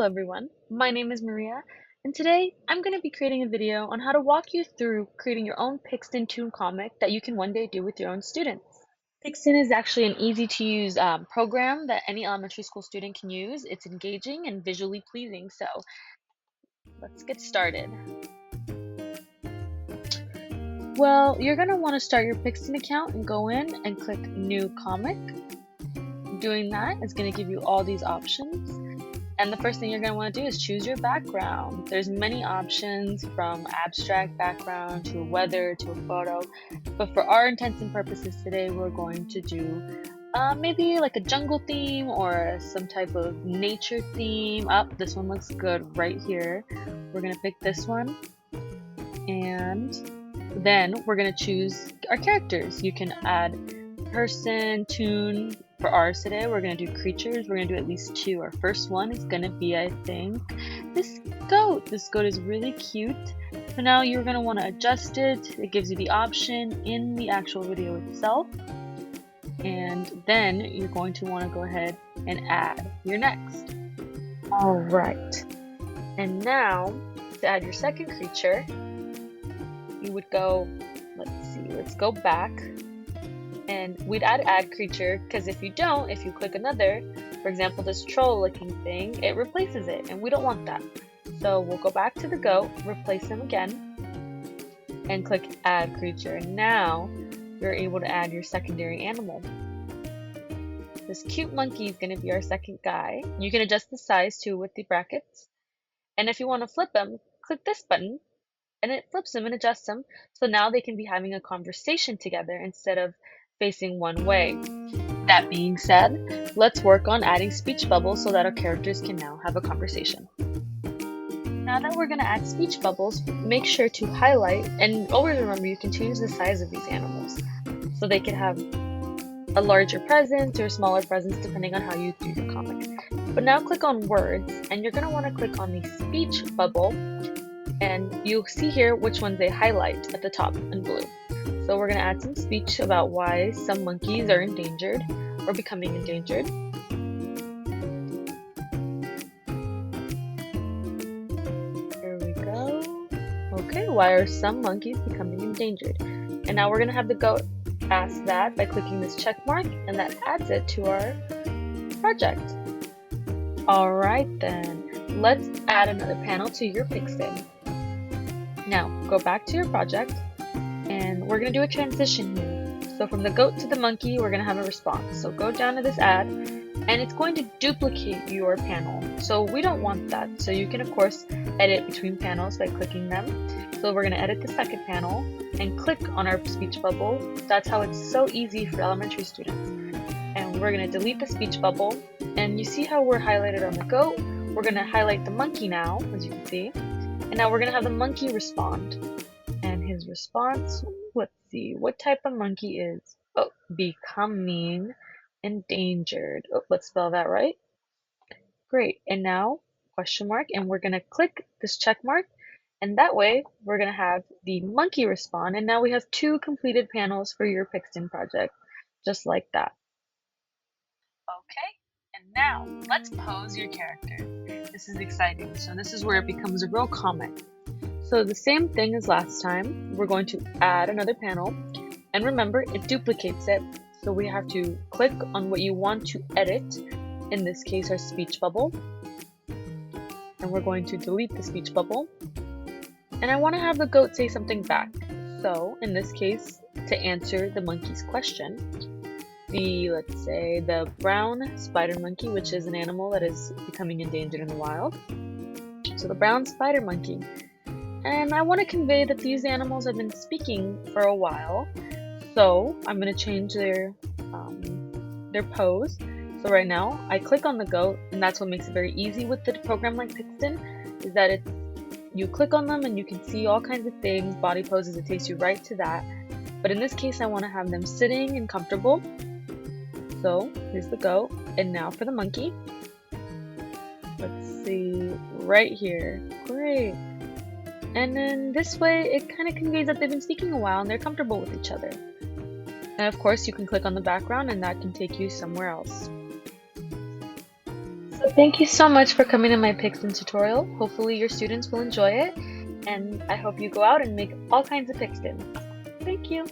Hello everyone, my name is Maria, and today I'm going to be creating a video on how to walk you through creating your own Pixton toon comic that you can one day do with your own students. Pixton is actually an easy to use program that any elementary school student can use. It's engaging and visually pleasing, so let's get started. Well, you're going to want to start your Pixton account and go in and click New Comic. Doing that is going to give you all these options. And the first thing you're going to want to do is choose your background. There's many options from abstract background to a weather to a photo. But for our intents and purposes today, we're going to do maybe like a jungle theme or some type of nature theme. This one looks good right here. We're going to pick this one. And then we're going to choose our characters. You can add person, toon. For ours today, we're going to do creatures. We're going to do at least 2. Our first one is going to be, I think, this goat. This goat is really cute. So now you're going to want to adjust it. It gives you the option in the actual video itself. And then you're going to want to go ahead and add your next. Alright. And now, to add your second creature, you would go, let's go back. And we'd add creature, because if you click another, for example this troll looking thing, it replaces it, and we don't want that. So we'll go back to the goat, replace him again, and click add creature. And now you're able to add your secondary animal. This cute monkey is going to be our second guy. You can adjust the size too with the brackets. And if you want to flip him, click this button, and it flips him and adjusts him. So now they can be having a conversation together instead of facing one way. That being said, let's work on adding speech bubbles so that our characters can now have a conversation. Now that we're going to add speech bubbles, make sure to highlight, and always remember you can change the size of these animals so they can have a larger presence or a smaller presence depending on how you do your comic. But now click on words, and you're going to want to click on the speech bubble, and you'll see here which ones they highlight at the top in blue. So we're going to add some speech about why some monkeys are endangered or becoming endangered. Here we go. Okay, why are some monkeys becoming endangered? And now we're going to have the goat ask that by clicking this check mark, and that adds it to our project. Alright then, let's add another panel to your Pixton. Now, go back to your project. And we're going to do a transition here. So from the goat to the monkey, we're going to have a response. So go down to this add, and it's going to duplicate your panel. So we don't want that. So you can, of course, edit between panels by clicking them. So we're going to edit the second panel and click on our speech bubble. That's how it's so easy for elementary students. And we're going to delete the speech bubble. And you see how we're highlighted on the goat? We're going to highlight the monkey now, as you can see. And now we're going to have the monkey respond. And his response, let's see, what type of monkey is, becoming endangered. Let's spell that right. Great, and now, question mark, and we're going to click this check mark, and that way, we're going to have the monkey respond, and now we have 2 completed panels for your Pixton project, just like that. Okay, and now, let's pose your character. This is exciting, so this is where it becomes a real comic. So the same thing as last time, we're going to add another panel, and remember it duplicates it, so we have to click on what you want to edit, in this case our speech bubble, and we're going to delete the speech bubble, and I want to have the goat say something back. So in this case, to answer the monkey's question, let's say the brown spider monkey, which is an animal that is becoming endangered in the wild, so the brown spider monkey. And I want to convey that these animals have been speaking for a while, so I'm going to change their pose. So right now, I click on the goat, and that's what makes it very easy with the program like Pixton, is that you click on them and you can see all kinds of things, body poses, it takes you right to that. But in this case, I want to have them sitting and comfortable. So here's the goat, and now for the monkey. Let's see, right here. Great. And then this way, it kind of conveys that they've been speaking a while and they're comfortable with each other. And of course, you can click on the background and that can take you somewhere else. So thank you so much for coming to my Pixton tutorial. Hopefully your students will enjoy it, and I hope you go out and make all kinds of Pixtons. Thank you.